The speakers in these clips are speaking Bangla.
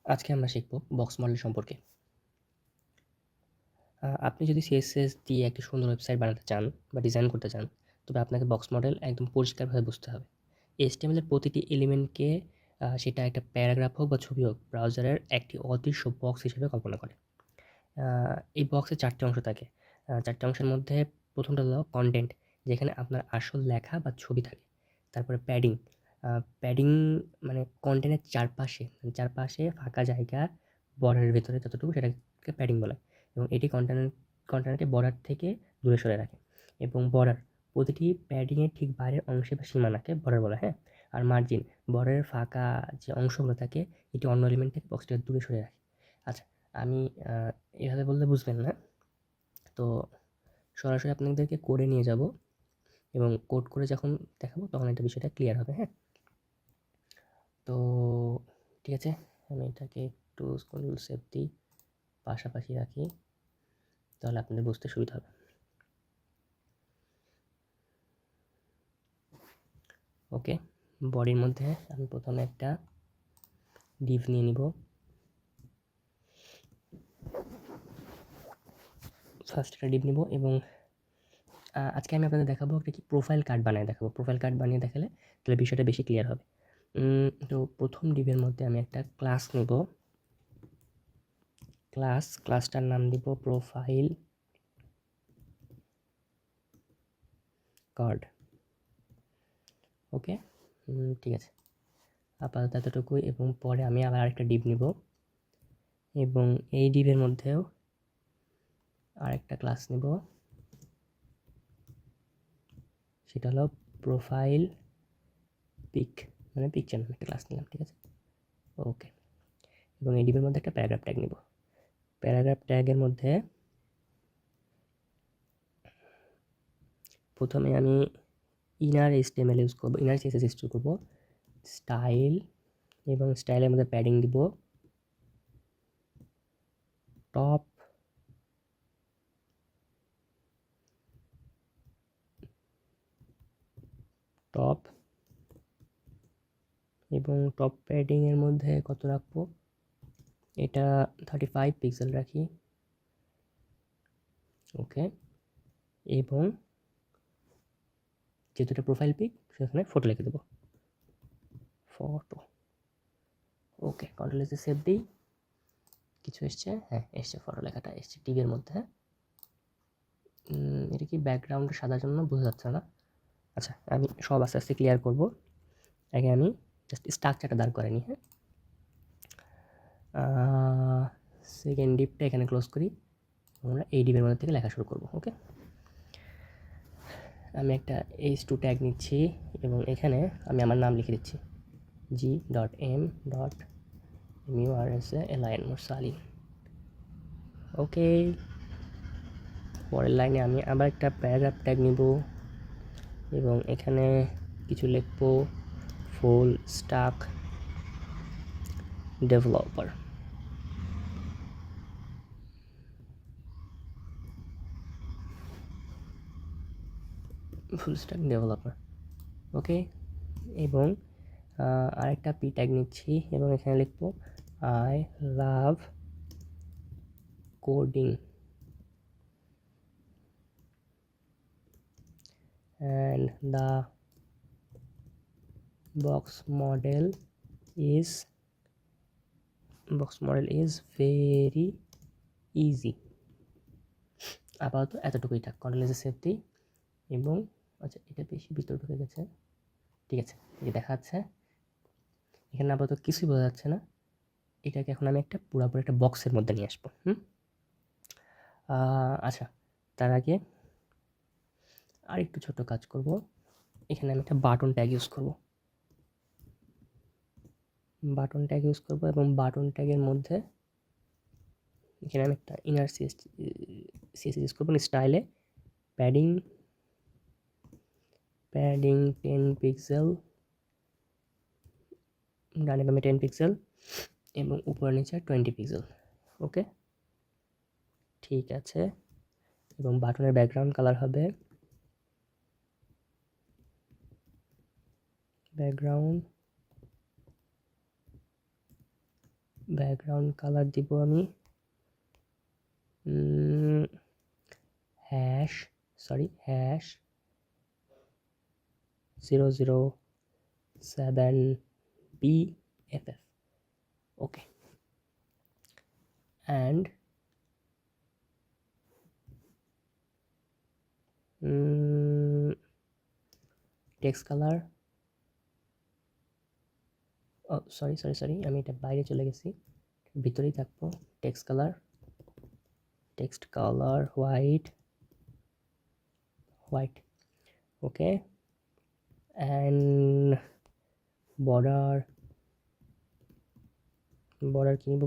আজকে আমরা শিখব বক্স মডেল সম্পর্কে। আপনি যদি সিএসএস দিয়ে একটি সুন্দর ওয়েবসাইট বানাতে চান বা ডিজাইন করতে চান, তবে আপনাকে বক্স মডেল একদম পরিষ্কারভাবে বুঝতে হবে। HTML এর প্রতিটি এলিমেন্টকে সেটা একটা প্যারাগ্রাফ হোক বা ছবি হোক, ব্রাউজারের একটি অদৃশ্য বক্স হিসেবে কল্পনা করে। এই বক্সে ৪ টি অংশ থাকে। ৪ টি অংশের মধ্যে ১ম টা হলো কনটেন্ট, যেখানে আপনার আসল লেখা বা ছবি থাকে। তারপরে প্যাডিং, প্যাডিং মানে কনটেন্টের চারপাশে ফাঁকা জায়গা, বর্ডারের ভেতরে যতটুকু সেটাকে প্যাডিং বলে এবং এটি কন্টেন্টকে বর্ডার থেকে দূরে সরিয়ে রাখে। এবং বর্ডার, প্রতিটি প্যাডিংয়ের ঠিক বাইরের অংশে বা সীমানাকে বর্ডার বলা হয়, হ্যাঁ? আর মার্জিন, বর্ডারের ফাঁকা যে অংশগুলো থাকে, এটি অন্য এলিমেন্ট থেকে বক্সটাকে দূরে সরিয়ে রাখে। আচ্ছা, আমি এভাবে বললে বুঝবেন না। তো সরাসরি আপনাদেরকে কোডে নিয়ে যাব এবং কোড করে যখন দেখাবো তখন এটা বিষয়টা ক্লিয়ার হবে, হ্যাঁ? তো ঠিক আছে, আমি এটাকে একটু কন্ট্রোল সেভ দিই, পাশাপাশি রাখি, তাহলে আপনাদের বুঝতে সুবিধা হবে। ওকে, বডির মধ্যে আমি প্রথমে একটা ডিভ নিয়ে নিব। ফার্স্ট একটা ডিভ নিব এবং আজকে আমি আপনাদের দেখাবো একটা কি প্রোফাইল কার্ড বানিয়ে দেখাবো। প্রোফাইল কার্ড বানিয়ে দেখালে তাহলে বিষয়টা বেশি ক্লিয়ার হবে। তো প্রথম ডিভের মধ্যে আমি একটা ক্লাস নেব। ক্লাসটার নাম দিব প্রোফাইল কার্ড। ওকে, ঠিক আছে, আপাতত এতটুকুই। এবং পরে আমি আবার আরেকটা ডিভ নিব এবং এই ডিভের মধ্যেও আরেকটা ক্লাস নেব, সেটা হলো প্রোফাইল পিক, মানে পিকচার নামে একটা ক্লাস নিলাম, ঠিক আছে? ওকে, এবং এই ডিভের মধ্যে একটা প্যারাগ্রাফ ট্যাগ নিব। প্যারাগ্রাফ ট্যাগের মধ্যে প্রথমে আমি ইনার HTML ইউজ করবো, ইনার CSS ইউজ করবো, স্টাইল, এবং স্টাইলের মধ্যে প্যাডিং দিব টপ, টপ, এবং টপ প্যাডিংয়ের মধ্যে কত রাখবো, এটা 35 পিক্সেল রাখি। ওকে, এবং যেহেতু এটা প্রোফাইল পিক, সেখানে ফটো লিখে দেবো, ফটো। ওকে, কন্ট্রোল এসে সেভ দিই। কিছু এসছে? হ্যাঁ, এসছে, ফটো লেখাটা এসছে টিভির মধ্যে, হ্যাঁ? এটা কি ব্যাকগ্রাউন্ড সাদার জন্য বোঝা যাচ্ছে না? আচ্ছা, আমি সব আস্তে আস্তে ক্লিয়ার করব। আগে আমি জাস্ট স্ট্রাকচারটা দাঁড় করে নিই, হ্যাঁ? সেকেন্ড ডিপটা এখানে ক্লোজ করি, আমরা এই ডিপের মধ্যে থেকে লেখা শুরু করব। ওকে, আমি একটা H2 ট্যাগ নিচ্ছি এবং এখানে আমি আমার নাম লিখে দিচ্ছি, G.M.MURSALIN, মুরসালিন। ওকে, পরের লাইনে আমি আবার একটা প্যারাগ্রাফ ট্যাগ নিব এবং এখানে কিছু লিখব, full stack developer. Full stack developer. Okay, এবং আরেকটা পি ট্যাগ নিচ্ছি এবং এখানে লিখব I love coding and the box model is very easy। আপাতত এতটুকুই থাক, কন্ট্রোল এসে সেভ দিই এবং আচ্ছা, এটা বেশি ভিতরে ঢুকে গেছে, ঠিক আছে, এই দেখাচ্ছে এখানে আপাতত কিছুই বোঝা যাচ্ছে না। এটাকে এখন আমি একটা পুরোপুরি একটা বক্সের মধ্যে নিয়ে আসবো। আচ্ছা, তার আগে আরেকটু ছোট কাজ করব। এখানে আমি একটা বাটন ট্যাগ ইউজ করব, এবং বাটন ট্যাগের মধ্যে এখানে আমি একটা ইনার CSS ইউজ করবো, স্টাইলে প্যাডিং 10 পিক্সেল, ডানে বামে 10 পিক্সেল এবং উপরে নিচে 20 পিক্সেল। ওকে, ঠিক আছে, এবং বাটনের ব্যাকগ্রাউন্ড কালার হবে ব্যাকগ্রাউন্ড কালার দিব আমি hash 007 BFF okay and text colour sorry আমি এটা বাইরে চলে গেছি, ভিতরেই থাকবো। Text colour white okay and border কি নিব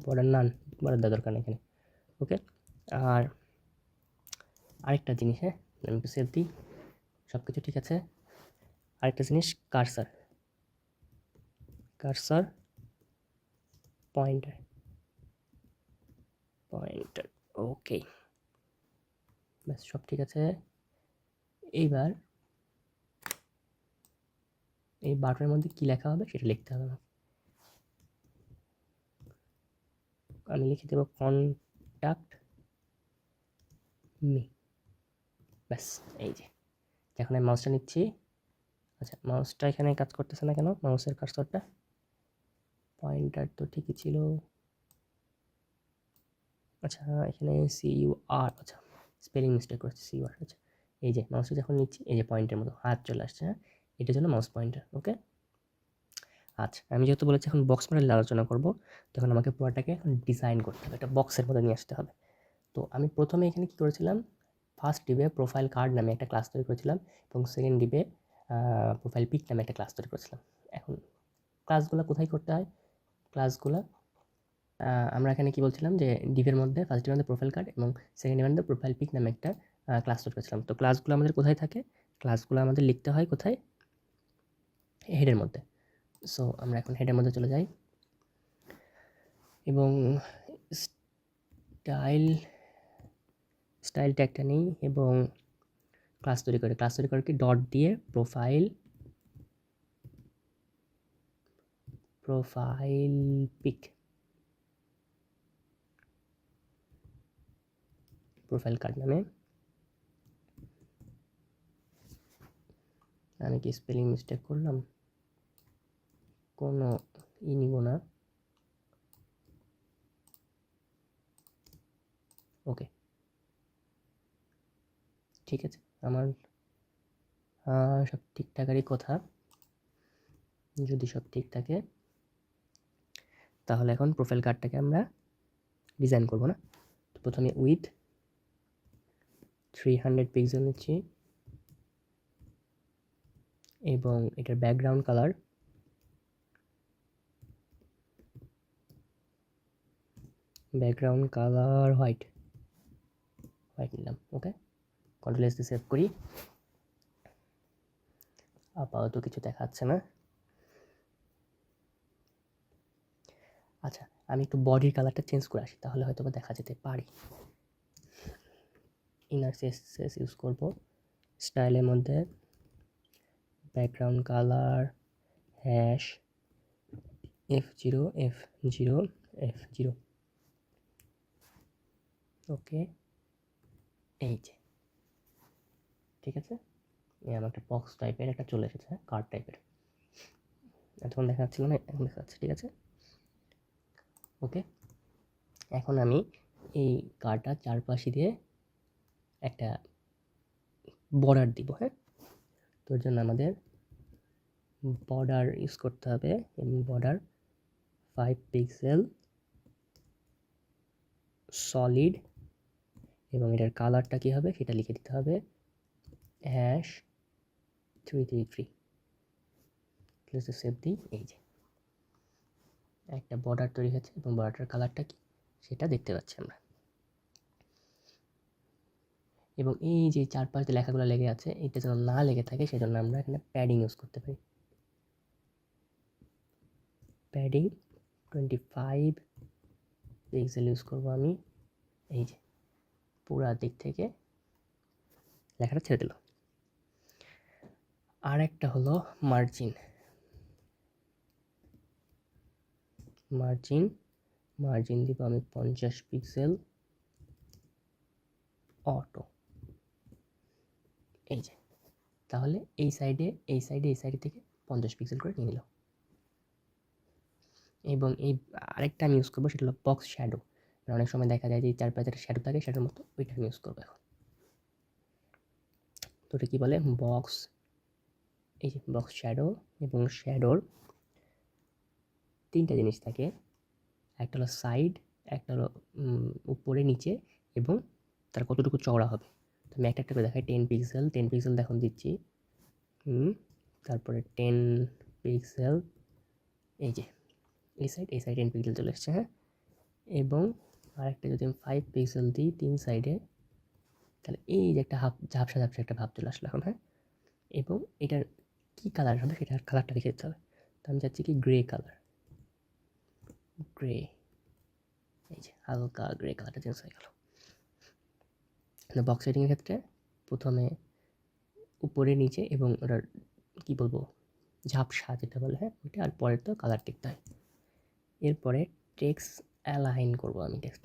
বর্ডার নান, বর্ডার দেওয়ার দরকার নেই এখানে ওকে। আর আরেকটা জিনিস, হ্যাঁ আমি একটু সেভ দিই, সব কিছু ঠিক আছে। আরেকটা জিনিস কার্সার পয়েন্টার ওকে ব্যাস সব ঠিক আছে। এইবার এই বাটনের মধ্যে কি লেখা হবে সেটা লিখতে হবে না, আমি লিখে দেবো কন্ট্যাক্ট মি, ব্যাস এই যে। এখন আমি মাউসটা নিচ্ছি, আচ্ছা মাউসটা এখানে কাজ করতেছে না কেন, মাউসের কার্সরটা পয়েন্টার তো ঠিকই ছিল, আচ্ছা এখানে CUR, আচ্ছা স্পেলিং মিস্টেক করছে CUR, আচ্ছা এই যে মাউসটা যখন নিচ্ছি এই যে পয়েন্টের মতো হাত চলে আসছে, হ্যাঁ এটার জন্য মাউস পয়েন্টার ওকে। আচ্ছা আমি যেহেতু বলেছি এখন বক্স মডেল আলোচনা করব, তখন আমাকে পুরোটাকে এখন ডিজাইন করতে হবে, একটা বক্সের মধ্যে নিয়ে আসতে হবে। তো আমি প্রথমে এখানে কী করেছিলাম, ফার্স্ট ডিবে প্রোফাইল কার্ড নামে একটা ক্লাস তৈরি করেছিলাম এবং সেকেন্ড ডিবে প্রোফাইল পিক নামে একটা ক্লাস তৈরি করেছিলাম। এখন ক্লাসগুলো কোথায় করতে হয়, ক্লাসগুলো আমরা এখানে কি বলছিলাম যে ডিভের মধ্যে ফার্স্ট ডিভের মধ্যে প্রোফাইল কার্ড এবং সেকেন্ড ডিভের মধ্যে প্রোফাইল পিক নামে একটা ক্লাস তৈরি করেছিলাম। তো ক্লাসগুলো আমাদের কোথায় থাকে, ক্লাসগুলো আমাদের লিখতে হয় কোথায়, হেডের মধ্যে। সো আমরা এখন হেডের মধ্যে চলে যাই এবং স্টাইল ট্যাগটা নেই এবং ক্লাস তৈরি করে কি ডট দিয়ে প্রোফাইল পিক প্রোফাইল কার্ড নামে, আমি কি স্পেলিং মিস্টেক করলাম, কোনো নিব না ওকে ঠিক আছে। আমার সব ঠিকঠাকারই কথা, যদি সব ঠিক থাকে তাহলে এখন প্রোফাইল কার্ডটাকে আমরা ডিজাইন করব না। তো প্রথমে উইথ 300 পিক্সেল নিচ্ছি এবং এটার ব্যাকগ্রাউন্ড কালার হোয়াইট নিলাম ওকে। কন্ট্রোল এস দিয়ে সেভ করি, আপাতত কিছু দেখাচ্ছে না। আচ্ছা আমি একটু বডির কালারটা চেঞ্জ করে আসি, তাহলে হয়তো বা দেখা যেতে পারে। ইনার সেস ইউজ করব, স্টাইলের মধ্যে ব্যাকগ্রাউন্ড কালার হ্যাশ F0 ওকে এই যে ঠিক আছে। আমার একটা বক্স টাইপের একটা চলে এসেছে, কার্ড টাইপের, এতক্ষণ দেখা যাচ্ছিল না, এখন দেখা যাচ্ছে ঠিক আছে ওকে। এখন আমি এই কার্ডটা চারপাশে দিয়ে একটা বর্ডার দিব, হ্যাঁ তোর জন্য আমাদের বর্ডার ইউজ করতে হবে এবং বর্ডার 5 পিক্সেল সলিড এবং এটার কালারটা কী হবে সেটা লিখে দিতে হবে #333 সেভ দিই, এই যে একটা বর্ডার তৈরি হয়েছে এবং বর্ডারটার কালারটা কি সেটা দেখতে পাচ্ছি আমরা। এবং এই যে চারপাশ যে লেখাগুলো লেগে আছে এটা যেন না লেগে থাকে সেজন্য আমরা এখানে প্যাডিং ইউজ করতে পারি, প্যাডিং 25 পিক্সেল ইউজ করব আমি, এই যে পুরা দিক থেকে লেখাটা ছেড়ে দিল। আর একটা হলো মার্জিন, মার্জিন দিব আমি 50 পিক্সেল অটো। এই যে, তাহলে এই সাইডে থেকে 50 পিক্সেল করে নিয়ে নিল। এবং এই আরেকটা আমি ইউজ করবো, সেটা হলো বক্স শ্যাডো। অনেক সময় দেখা যায় যে চার পাঁচটা শ্যাডো থাকে, শ্যাডোর মতো ওইটা আমি ইউজ করবো এখন। তো ওটা কী বলে, বক্স, এই যে বক্স শ্যাডো। এবং শ্যাডোর তিনটা জিনিস থাকে, একটা হলো সাইড, একটা হলো উপরে নিচে, এবং তার কতটুকু চওড়া হবে। তো আমি একটা করে দেখাই। 10 পিক্সেল দেখুন দিচ্ছি। তারপরে 10 পিক্সেল, এই যে এই সাইড 10 পিক্সেল চলে এসছে, হ্যাঁ। এবং আরেকটা যদি আমি 5 পিক্সেল দিই 3 সাইডে, তাহলে এই যে একটা ঝাপসা একটা ভাব চলে আসলো এখন, হ্যাঁ। এবং এটার কী কালার হবে সেটার কালারটা দেখে দিতে হবে। তো আমি চাচ্ছি কি গ্রে কালার, গ্রে, এই যে হালকা গ্রে কালারটা চেঞ্জ হয়ে গেল। বক্স সেটিংয়ের ক্ষেত্রে প্রথমে উপরে নিচে এবং ওটার কী বলবো, ঝাপসা যেটা বলে, হ্যাঁ ওইটা, আর পরের তো কালার টিকতে হয়। এরপরে টেক্সট অ্যালাইন করবো আমি, টেক্সট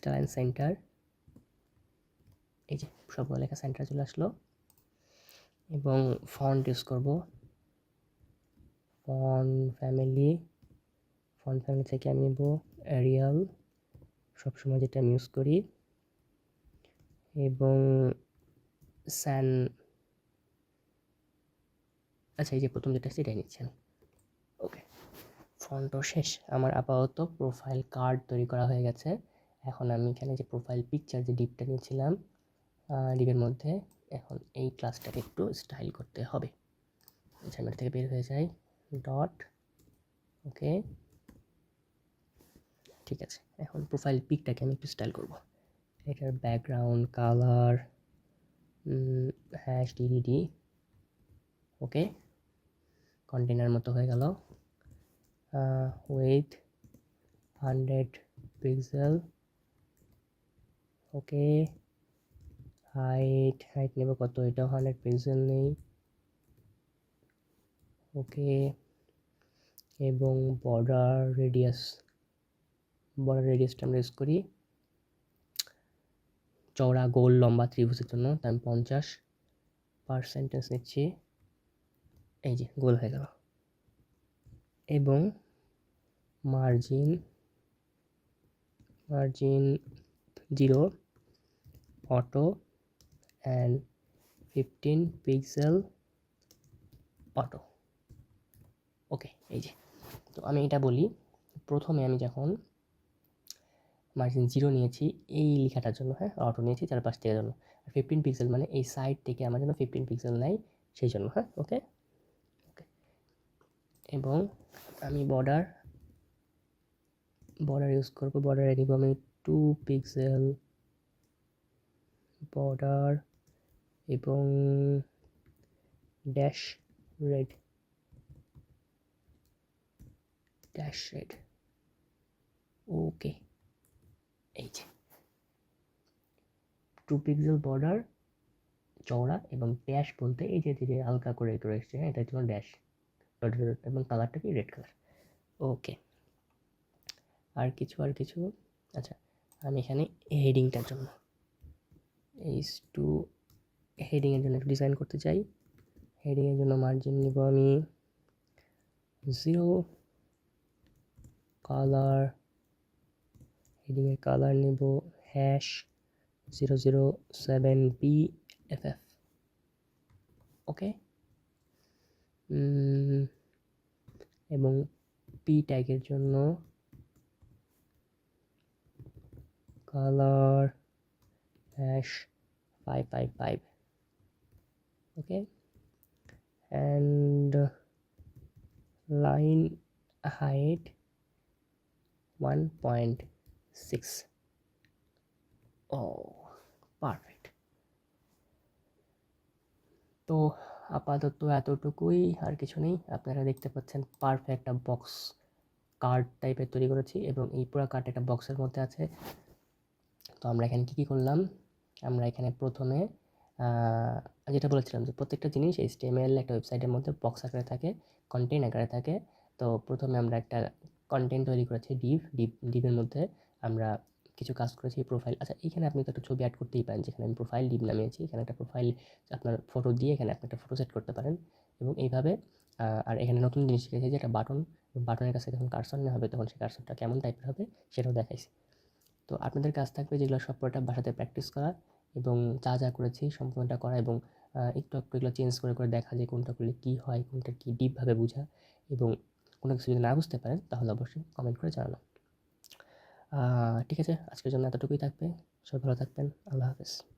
অ্যালাইন সেন্টার, এই যে সবগুলো লেখা সেন্টার চলে আসলো। এবং ফন্ট ইউজ করবো, ফন্ট ফ্যামিলি থেকে আমি নেব এরিয়াল, সবসময় যেটা আমি ইউজ করি। এবং আচ্ছা, এই যে প্রথম যেটা সেটাই নিচ্ছি আমি। ওকে, ফন্টও শেষ আমার। আপাতত প্রোফাইল কার্ড তৈরি করা হয়ে গেছে। এখন আমি এখানে যে প্রোফাইল পিকচার যে ডিপটা নিয়েছিলাম, ডিপের মধ্যে এখন এই ক্লাসটাকে একটু স্টাইল করতে হবে। ঝামেলা থেকে বের হয়ে যাই, ডট, ওকে, ঠিক আছে। এখন প্রোফাইল পিকটাকে আমি একটু স্টাইল করব। এটার ব্যাকগ্রাউন্ড কালার #DDD, ওকে, কন্টেনার মতো হয়ে গেল। With 100 pixel, okay. হাইট নেব কত, এটাও 100 পিক্সেল নেই, ওকে। এবং বর্ডার রেডিয়াসটা আমরা ইউজ করি চওড়া গোল লম্বা ত্রিভুজের জন্য, তাই আমি 50% নিচ্ছি। এই যে গোল হয়ে গেল। এবং margin 0 auto and 15 pixel auto, okay. এই যে, তো আমি এটা বলি, প্রথমে আমি যখন মার্জিন 0 নিয়েছি এই লেখাটার জন্য, হ্যাঁ, অটো নিয়েছি চারপাশ থেকে জন্য, আর 15 পিক্সেল মানে এই সাইড থেকে আমার জন্য 15 পিক্সেল নেয় সেই জন্য, হ্যাঁ, ওকে। এবং আমি বর্ডার ইউজ করবো, বর্ডারে নিব আমি 2 পিক্সেল বর্ডার এবং ড্যাশ রেড, ওকে। এই যে 2 পিক্সেল বর্ডার চওড়া, এবং ড্যাশ বলতে এই যে হালকা করে একটু এসছে, হ্যাঁ, এটার জন্য ড্যাশ, এবং কালারটা কি রেড কালার, ওকে। আর কিছু আচ্ছা, আমি এখানে হেডিংটার জন্য হেডিংয়ের জন্য একটু ডিজাইন করতে চাই। হেডিংয়ের জন্য মার্জিন নিব আমি 0, কালার, হেডিংয়ের কালার নেব #007BFF, ওকে। এবং পি ট্যাগের জন্য colour #555, okay. and line height 1.6, perfect. তো আপাতত এতটুকুই, আর কিছু নেই। আপনারা দেখতে পাচ্ছেন পারফেক্ট একটা বক্স কার্ড টাইপের তৈরি করেছি, এবং এই পুরো কার্ড একটা বক্সের মধ্যে আছে। তো আমরা এখানে কী করলাম, আমরা এখানে প্রথমে যেটা বলেছিলাম যে প্রত্যেকটা জিনিস HTML একটা ওয়েবসাইটের মধ্যে বক্স আকারে থাকে, কন্টেন্ট আকারে থাকে। তো প্রথমে আমরা একটা কন্টেন্ট তৈরি করেছি ডিভের মধ্যে আমরা কিছু কাজ করেছি প্রোফাইল। আচ্ছা, এখানে আপনি তো একটা ছবি অ্যাড করতেই পারেন, যেখানে আমি প্রোফাইল ডিভ নামিয়েছি। এখানে একটা প্রোফাইল আপনার ফটো দিয়ে এখানে আপনি একটা ফটো সেট করতে পারেন এবং এইভাবে আর এখানে নতুন জিনিস শিখেছি যে একটা বাটনের কাছে যখন কার্সর নেওয়া হবে তখন সেই কার্সরটা কেমন টাইপের হবে সেটাও দেখাইছি। তো আপনাদের কাজ থাকবে যেগুলো সবকটা বাসাতে প্র্যাকটিস করা এবং যা করেছি সম্পূর্ণটা করা এবং একটু এগুলো চেঞ্জ করে দেখা যে কোনটা করলে কী হয়, কোনটা কী ডিপভাবে বোঝা এবং কোনো কিছু যদি না বুঝতে পারেন তাহলে অবশ্যই কমেন্ট করে জানানো। ঠিক আছে, আজকের জন্য এতটুকুই থাকবে। সবাই ভালো থাকবেন। আল্লাহ হাফেজ।